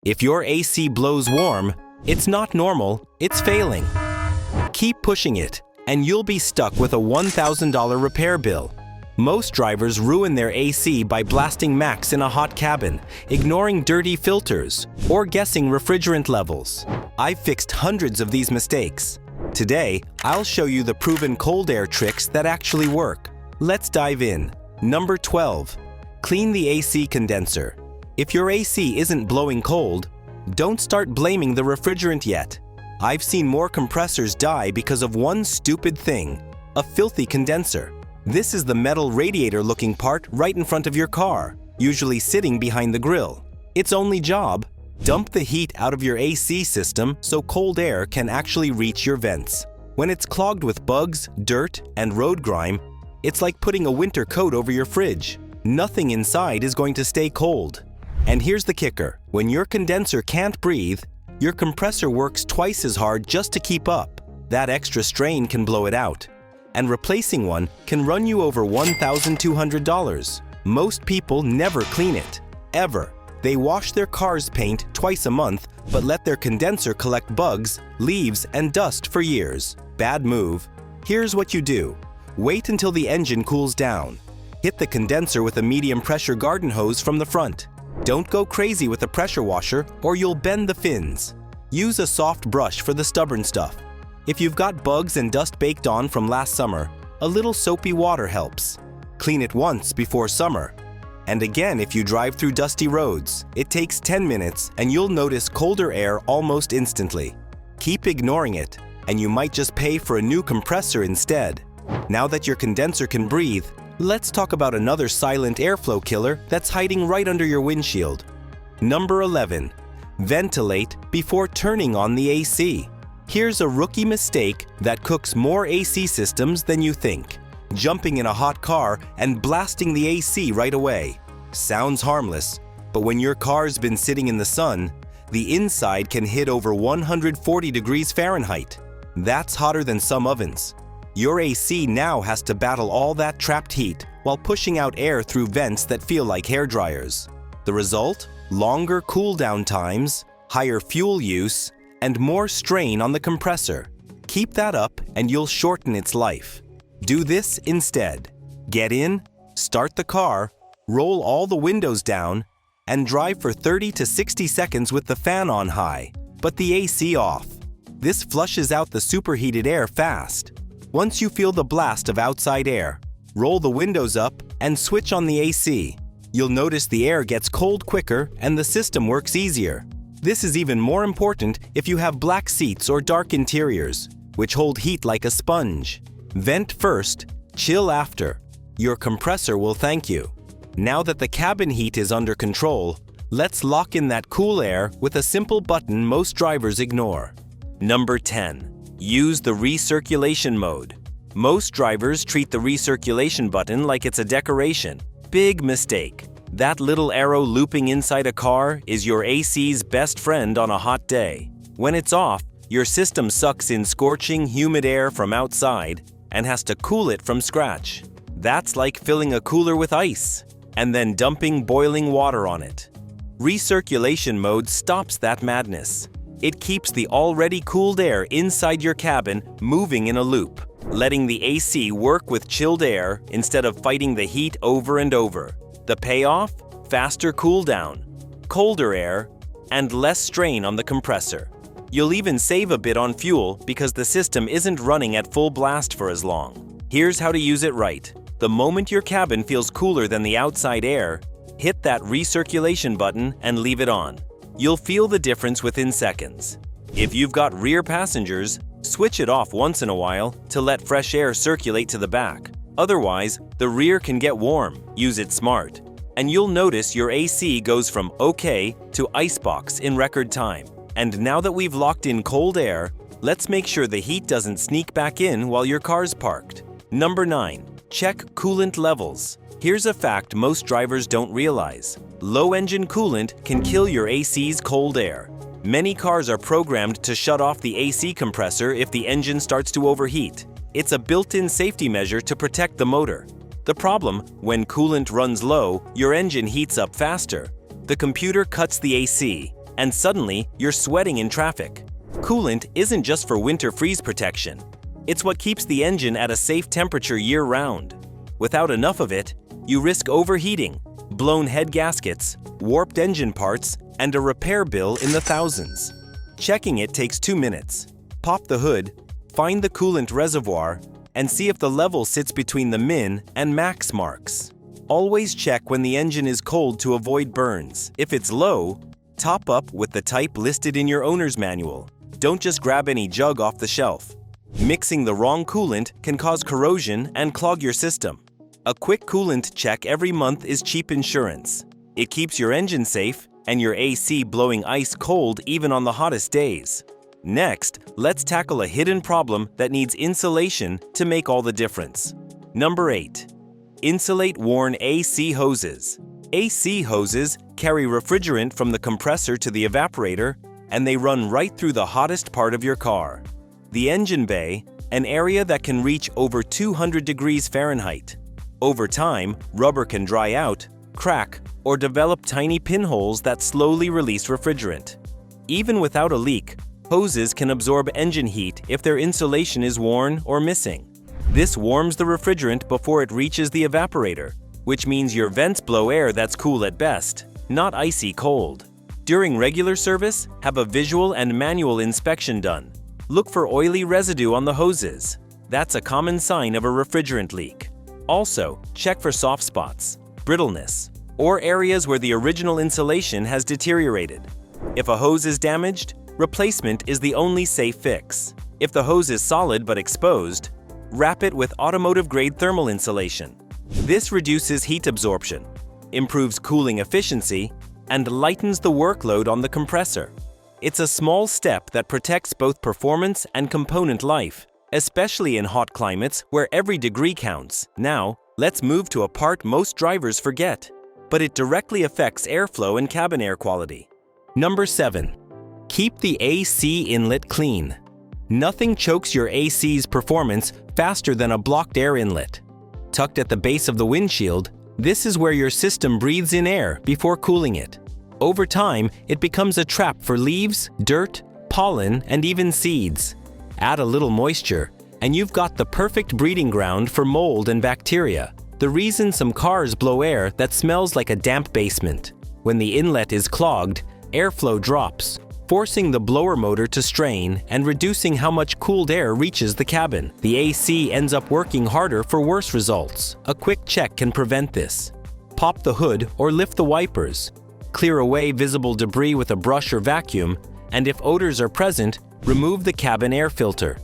If your AC blows warm, it's not normal, it's failing. Keep pushing it, and you'll be stuck with a $1,000 repair bill. Most drivers ruin their AC by blasting max in a hot cabin, ignoring dirty filters, or guessing refrigerant levels. I've fixed hundreds of these mistakes. Today, I'll show you the proven cold air tricks that actually work. Let's dive in. Number 12. Clean the AC condenser. If your AC isn't blowing cold, don't start blaming the refrigerant yet. I've seen more compressors die because of one stupid thing: a filthy condenser. This is the metal radiator-looking part right in front of your car, usually sitting behind the grill. Its only job: dump the heat out of your AC system so cold air can actually reach your vents. When it's clogged with bugs, dirt, and road grime, it's like putting a winter coat over your fridge. Nothing inside is going to stay cold. And here's the kicker: when your condenser can't breathe, your compressor works twice as hard just to keep up. That extra strain can blow it out. And replacing one can run you over $1,200. Most people never clean it, ever. They wash their car's paint twice a month, but let their condenser collect bugs, leaves, and dust for years. Bad move. Here's what you do. Wait until the engine cools down. Hit the condenser with a medium pressure garden hose from the front. Don't go crazy with a pressure washer or you'll bend the fins. Use a soft brush for the stubborn stuff. If you've got bugs and dust baked on from last summer, a little soapy water helps. Clean it once before summer. And again if you drive through dusty roads. It takes 10 minutes and you'll notice colder air almost instantly. Keep ignoring it, and you might just pay for a new compressor instead. Now that your condenser can breathe, let's talk about another silent airflow killer that's hiding right under your windshield. Number 11. Ventilate before turning on the AC. Here's a rookie mistake that cooks more AC systems than you think: jumping in a hot car and blasting the AC right away. Sounds harmless, but when your car's been sitting in the sun, the inside can hit over 140 degrees Fahrenheit. That's hotter than some ovens. Your AC now has to battle all that trapped heat while pushing out air through vents that feel like hair dryers. The result? Longer cool-down times, higher fuel use, and more strain on the compressor. Keep that up and you'll shorten its life. Do this instead. Get in, start the car, roll all the windows down, and drive for 30 to 60 seconds with the fan on high, but the AC off. This flushes out the superheated air fast. Once you feel the blast of outside air, roll the windows up and switch on the AC. You'll notice the air gets cold quicker and the system works easier. This is even more important if you have black seats or dark interiors, which hold heat like a sponge. Vent first, chill after. Your compressor will thank you. Now that the cabin heat is under control, let's lock in that cool air with a simple button most drivers ignore. Number 10. Use the recirculation mode. Most drivers treat the recirculation button like it's a decoration. Big mistake. That little arrow looping inside a car is your AC's best friend on a hot day. When it's off, your system sucks in scorching, humid air from outside and has to cool it from scratch. That's like filling a cooler with ice and then dumping boiling water on it. Recirculation mode stops that madness. It keeps the already cooled air inside your cabin moving in a loop, letting the AC work with chilled air instead of fighting the heat over and over. The payoff? Faster cool down, colder air, and less strain on the compressor. You'll even save a bit on fuel because the system isn't running at full blast for as long. Here's how to use it right. The moment your cabin feels cooler than the outside air, hit that recirculation button and leave it on. You'll feel the difference within seconds. If you've got rear passengers, switch it off once in a while to let fresh air circulate to the back. Otherwise, the rear can get warm. Use it smart. And you'll notice your AC goes from okay to icebox in record time. And now that we've locked in cold air, let's make sure the heat doesn't sneak back in while your car's parked. Number 9. Check coolant levels. Here's a fact most drivers don't realize. Low engine coolant can kill your AC's cold air. Many cars are programmed to shut off the AC compressor if the engine starts to overheat. It's a built-in safety measure to protect the motor. The problem, when coolant runs low, your engine heats up faster. The computer cuts the AC, and suddenly you're sweating in traffic. Coolant isn't just for winter freeze protection. It's what keeps the engine at a safe temperature year-round. Without enough of it, you risk overheating, blown head gaskets, warped engine parts, and a repair bill in the thousands. Checking it takes 2 minutes. Pop the hood, find the coolant reservoir, and see if the level sits between the min and max marks. Always check when the engine is cold to avoid burns. If it's low, top up with the type listed in your owner's manual. Don't just grab any jug off the shelf. Mixing the wrong coolant can cause corrosion and clog your system. A quick coolant check every month is cheap insurance. It keeps your engine safe and your AC blowing ice cold even on the hottest days. Next, let's tackle a hidden problem that needs insulation to make all the difference. Number 8. Insulate worn AC hoses. AC hoses carry refrigerant from the compressor to the evaporator, and they run right through the hottest part of your car. The engine bay, an area that can reach over 200 degrees Fahrenheit. Over time, rubber can dry out, crack, or develop tiny pinholes that slowly release refrigerant. Even without a leak, hoses can absorb engine heat if their insulation is worn or missing. This warms the refrigerant before it reaches the evaporator, which means your vents blow air that's cool at best, not icy cold. During regular service, have a visual and manual inspection done. Look for oily residue on the hoses. That's a common sign of a refrigerant leak. Also, check for soft spots, brittleness, or areas where the original insulation has deteriorated. If a hose is damaged, replacement is the only safe fix. If the hose is solid but exposed, wrap it with automotive-grade thermal insulation. This reduces heat absorption, improves cooling efficiency, and lightens the workload on the compressor. It's a small step that protects both performance and component life, especially in hot climates where every degree counts. Now, let's move to a part most drivers forget, but it directly affects airflow and cabin air quality. Number 7. Keep the AC inlet clean. Nothing chokes your AC's performance faster than a blocked air inlet. Tucked at the base of the windshield, this is where your system breathes in air before cooling it. Over time, it becomes a trap for leaves, dirt, pollen, and even seeds. Add a little moisture, and you've got the perfect breeding ground for mold and bacteria. The reason some cars blow air that smells like a damp basement. When the inlet is clogged, airflow drops, forcing the blower motor to strain and reducing how much cooled air reaches the cabin. The AC ends up working harder for worse results. A quick check can prevent this. Pop the hood or lift the wipers. Clear away visible debris with a brush or vacuum, and if odors are present, remove the cabin air filter.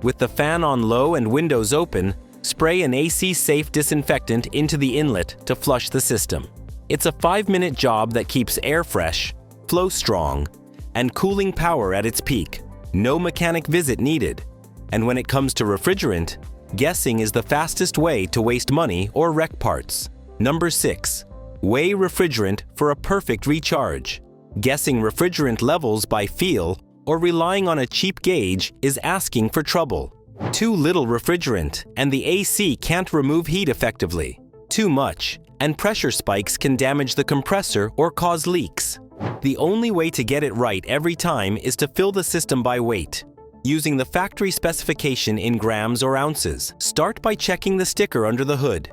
With the fan on low and windows open, spray an AC-safe disinfectant into the inlet to flush the system. It's a 5-minute job that keeps air fresh, flow strong, and cooling power at its peak. No mechanic visit needed. And when it comes to refrigerant, guessing is the fastest way to waste money or wreck parts. Number 6. Weigh refrigerant for a perfect recharge. Guessing refrigerant levels by feel or relying on a cheap gauge is asking for trouble. Too little refrigerant, and the AC can't remove heat effectively. Too much, and pressure spikes can damage the compressor or cause leaks. The only way to get it right every time is to fill the system by weight, using the factory specification in grams or ounces. Start by checking the sticker under the hood.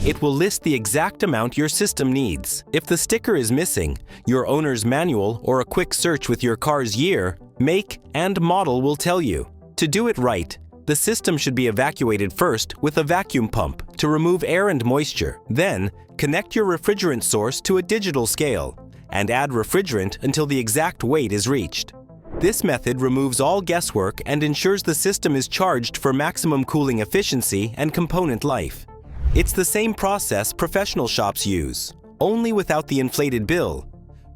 It will list the exact amount your system needs. If the sticker is missing, your owner's manual or a quick search with your car's year, make, and model will tell you. To do it right, the system should be evacuated first with a vacuum pump to remove air and moisture. Then, connect your refrigerant source to a digital scale and add refrigerant until the exact weight is reached. This method removes all guesswork and ensures the system is charged for maximum cooling efficiency and component life. It's the same process professional shops use, only without the inflated bill.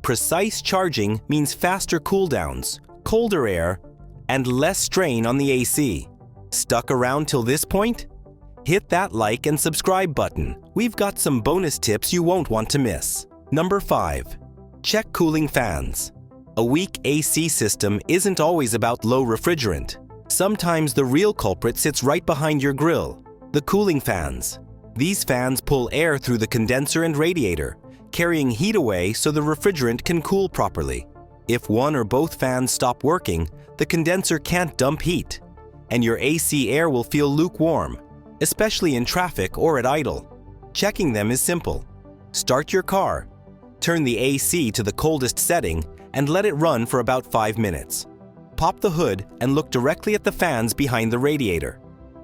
Precise charging means faster cooldowns, colder air, and less strain on the AC. Stuck around till this point? Hit that like and subscribe button. We've got some bonus tips you won't want to miss. Number 5. Check cooling fans. A weak AC system isn't always about low refrigerant. Sometimes the real culprit sits right behind your grill, the cooling fans. These fans pull air through the condenser and radiator, carrying heat away so the refrigerant can cool properly. If one or both fans stop working, the condenser can't dump heat, and your AC air will feel lukewarm, especially in traffic or at idle. Checking them is simple. Start your car, turn the AC to the coldest setting, and let it run for about 5 minutes. Pop the hood and look directly at the fans behind the radiator.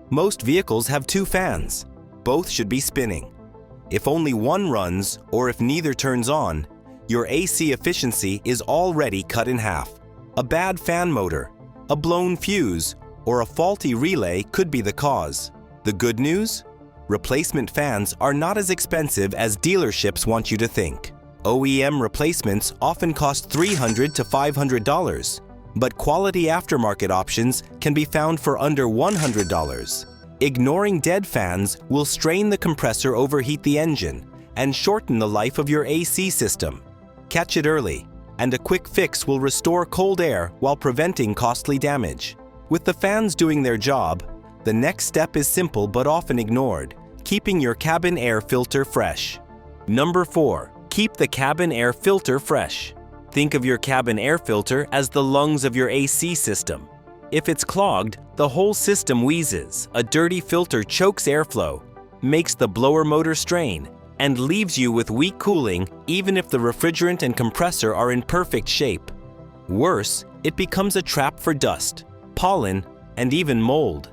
Most vehicles have 2 fans. Both should be spinning. If only one runs, or if neither turns on, your AC efficiency is already cut in half. A bad fan motor, a blown fuse, or a faulty relay could be the cause. The good news? Replacement fans are not as expensive as dealerships want you to think. OEM replacements often cost $300 to $500, but quality aftermarket options can be found for under $100. Ignoring dead fans will strain the compressor, overheat the engine, and shorten the life of your AC system. Catch it early, and a quick fix will restore cold air while preventing costly damage. With the fans doing their job, the next step is simple but often ignored: keeping your cabin air filter fresh. Number 4. Keep the cabin air filter fresh. Think of your cabin air filter as the lungs of your AC system. If it's clogged, the whole system wheezes. A dirty filter chokes airflow, makes the blower motor strain, and leaves you with weak cooling even if the refrigerant and compressor are in perfect shape. Worse, it becomes a trap for dust, pollen, and even mold.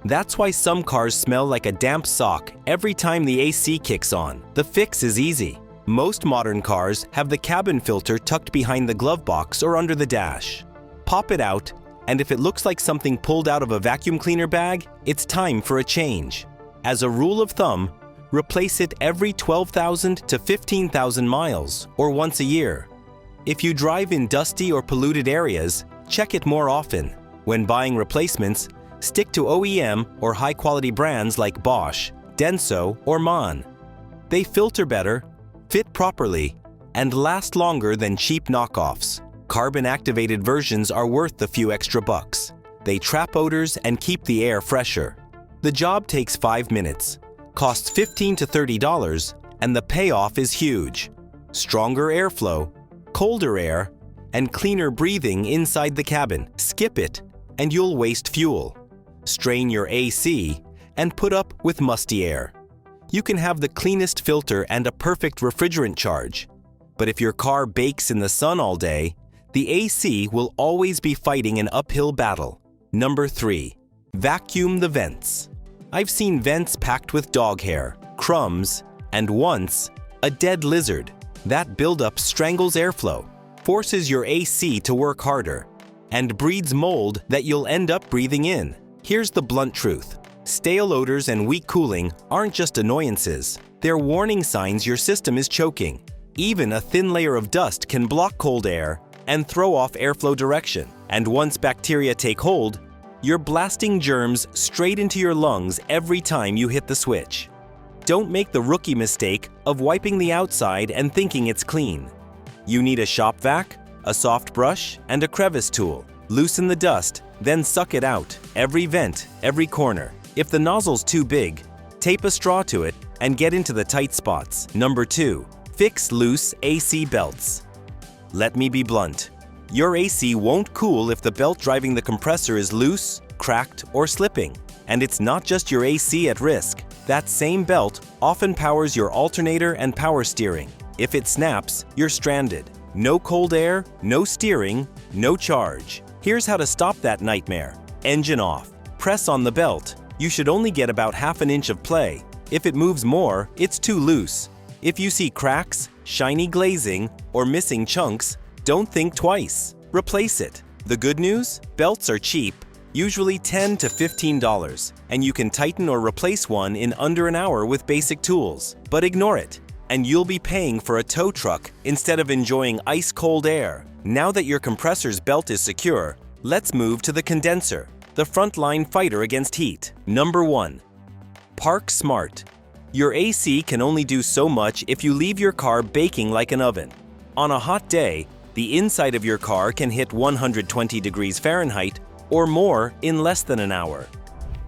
That's why some cars smell like a damp sock every time the AC kicks on. The fix is easy. Most modern cars have the cabin filter tucked behind the glove box or under the dash. Pop it out, and if it looks like something pulled out of a vacuum cleaner bag, it's time for a change. As a rule of thumb, replace it every 12,000 to 15,000 miles, or once a year. If you drive in dusty or polluted areas, check it more often. When buying replacements, stick to OEM or high-quality brands like Bosch, Denso, or MAN. They filter better, fit properly, and last longer than cheap knockoffs. Carbon-activated versions are worth the few extra bucks. They trap odors and keep the air fresher. The job takes 5 minutes, costs $15 to $30, and the payoff is huge. Stronger airflow, colder air, and cleaner breathing inside the cabin. Skip it, and you'll waste fuel, strain your AC, and put up with musty air. You can have the cleanest filter and a perfect refrigerant charge, but if your car bakes in the sun all day, the AC will always be fighting an uphill battle. Number 3. Vacuum the vents. I've seen vents packed with dog hair, crumbs, and once, a dead lizard. That buildup strangles airflow, forces your AC to work harder, and breeds mold that you'll end up breathing in. Here's the blunt truth. Stale odors and weak cooling aren't just annoyances. They're warning signs your system is choking. Even a thin layer of dust can block cold air and throw off airflow direction. And once bacteria take hold, you're blasting germs straight into your lungs every time you hit the switch. Don't make the rookie mistake of wiping the outside and thinking it's clean. You need a shop vac, a soft brush, and a crevice tool. Loosen the dust, then suck it out. Every vent, every corner. If the nozzle's too big, tape a straw to it and get into the tight spots. Number 2. Fix loose AC belts. Let me be blunt. Your AC won't cool if the belt driving the compressor is loose, cracked, or slipping. And it's not just your AC at risk. That same belt often powers your alternator and power steering. If it snaps, you're stranded. No cold air, no steering, no charge. Here's how to stop that nightmare. Engine off. Press on the belt. You should only get about half an inch of play. If it moves more, it's too loose. If you see cracks, shiny glazing, or missing chunks, don't think twice. Replace it. The good news? Belts are cheap, usually $10 to $15, and you can tighten or replace one in under an hour with basic tools. But ignore it, and you'll be paying for a tow truck instead of enjoying ice-cold air. Now that your compressor's belt is secure, let's move to the condenser, the frontline fighter against heat. Number 1. Park smart. Your AC can only do so much if you leave your car baking like an oven. On a hot day, the inside of your car can hit 120 degrees Fahrenheit or more in less than an hour.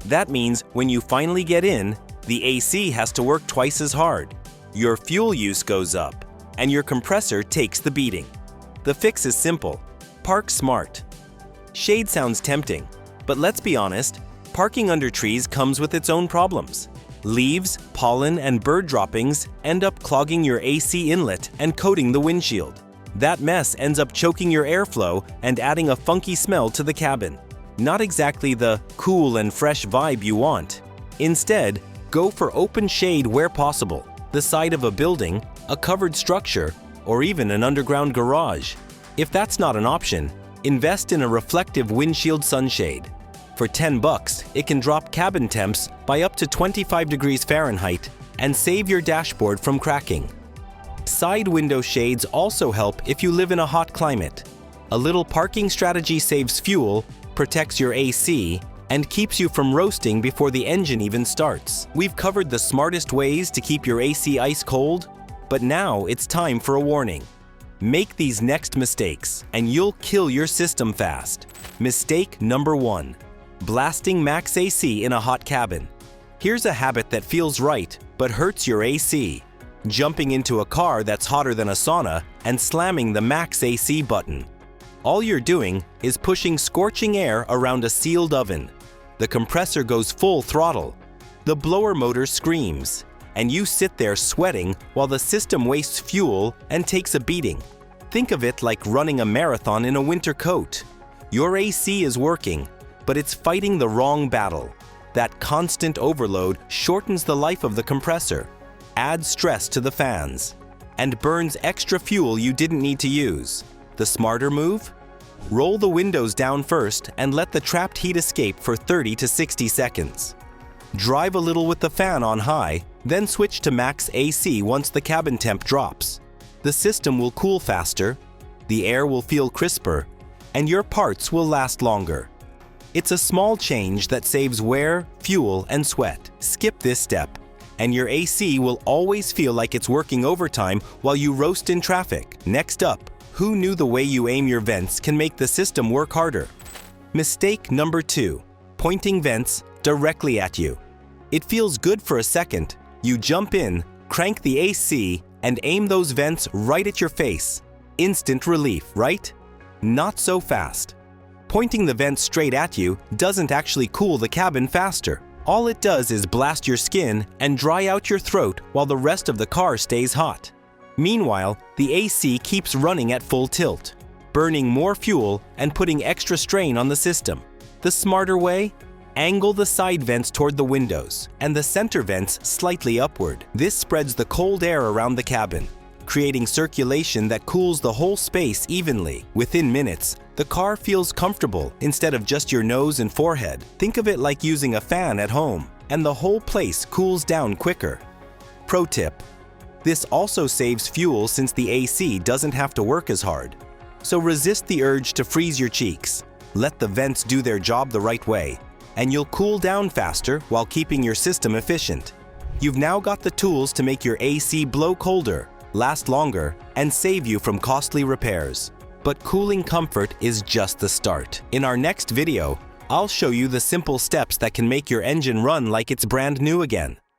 That means when you finally get in, the AC has to work twice as hard. Your fuel use goes up, and your compressor takes the beating. The fix is simple. Park smart. Shade sounds tempting, but let's be honest, parking under trees comes with its own problems. Leaves, pollen, and bird droppings end up clogging your AC inlet and coating the windshield. That mess ends up choking your airflow and adding a funky smell to the cabin. Not exactly the cool and fresh vibe you want. Instead, go for open shade where possible, the side of a building, a covered structure, or even an underground garage. If that's not an option, invest in a reflective windshield sunshade. For $10, it can drop cabin temps by up to 25 degrees Fahrenheit and save your dashboard from cracking. Side window shades also help if you live in a hot climate. A little parking strategy saves fuel, protects your AC, and keeps you from roasting before the engine even starts. We've covered the smartest ways to keep your AC ice cold, but now it's time for a warning. Make these next mistakes, and you'll kill your system fast. Mistake number 1. Blasting max AC in a hot cabin. Here's a habit that feels right, but hurts your AC. Jumping into a car that's hotter than a sauna and slamming the max AC button. All you're doing is pushing scorching air around a sealed oven. The compressor goes full throttle. The blower motor screams, and you sit there sweating while the system wastes fuel and takes a beating. Think of it like running a marathon in a winter coat. Your AC is working, but it's fighting the wrong battle. That constant overload shortens the life of the compressor, adds stress to the fans, and burns extra fuel you didn't need to use. The smarter move? Roll the windows down first and let the trapped heat escape for 30 to 60 seconds. Drive a little with the fan on high, then switch to max AC once the cabin temp drops. The system will cool faster, the air will feel crisper, and your parts will last longer. It's a small change that saves wear, fuel, and sweat. Skip this step, and your AC will always feel like it's working overtime while you roast in traffic. Next up, who knew the way you aim your vents can make the system work harder? Mistake number 2. Pointing vents directly at you. It feels good for a second. You jump in, crank the AC, and aim those vents right at your face. Instant relief, right? Not so fast. Pointing the vent straight at you doesn't actually cool the cabin faster. All it does is blast your skin and dry out your throat while the rest of the car stays hot. Meanwhile, the AC keeps running at full tilt, burning more fuel and putting extra strain on the system. The smarter way? Angle the side vents toward the windows and the center vents slightly upward. This spreads the cold air around the cabin, creating circulation that cools the whole space evenly. Within minutes, the car feels comfortable instead of just your nose and forehead. Think of it like using a fan at home, and the whole place cools down quicker. Pro tip: this also saves fuel since the AC doesn't have to work as hard. So resist the urge to freeze your cheeks. Let the vents do their job the right way, and you'll cool down faster while keeping your system efficient. You've now got the tools to make your AC blow colder, last longer, and save you from costly repairs. But cooling comfort is just the start. In our next video, I'll show you the simple steps that can make your engine run like it's brand new again.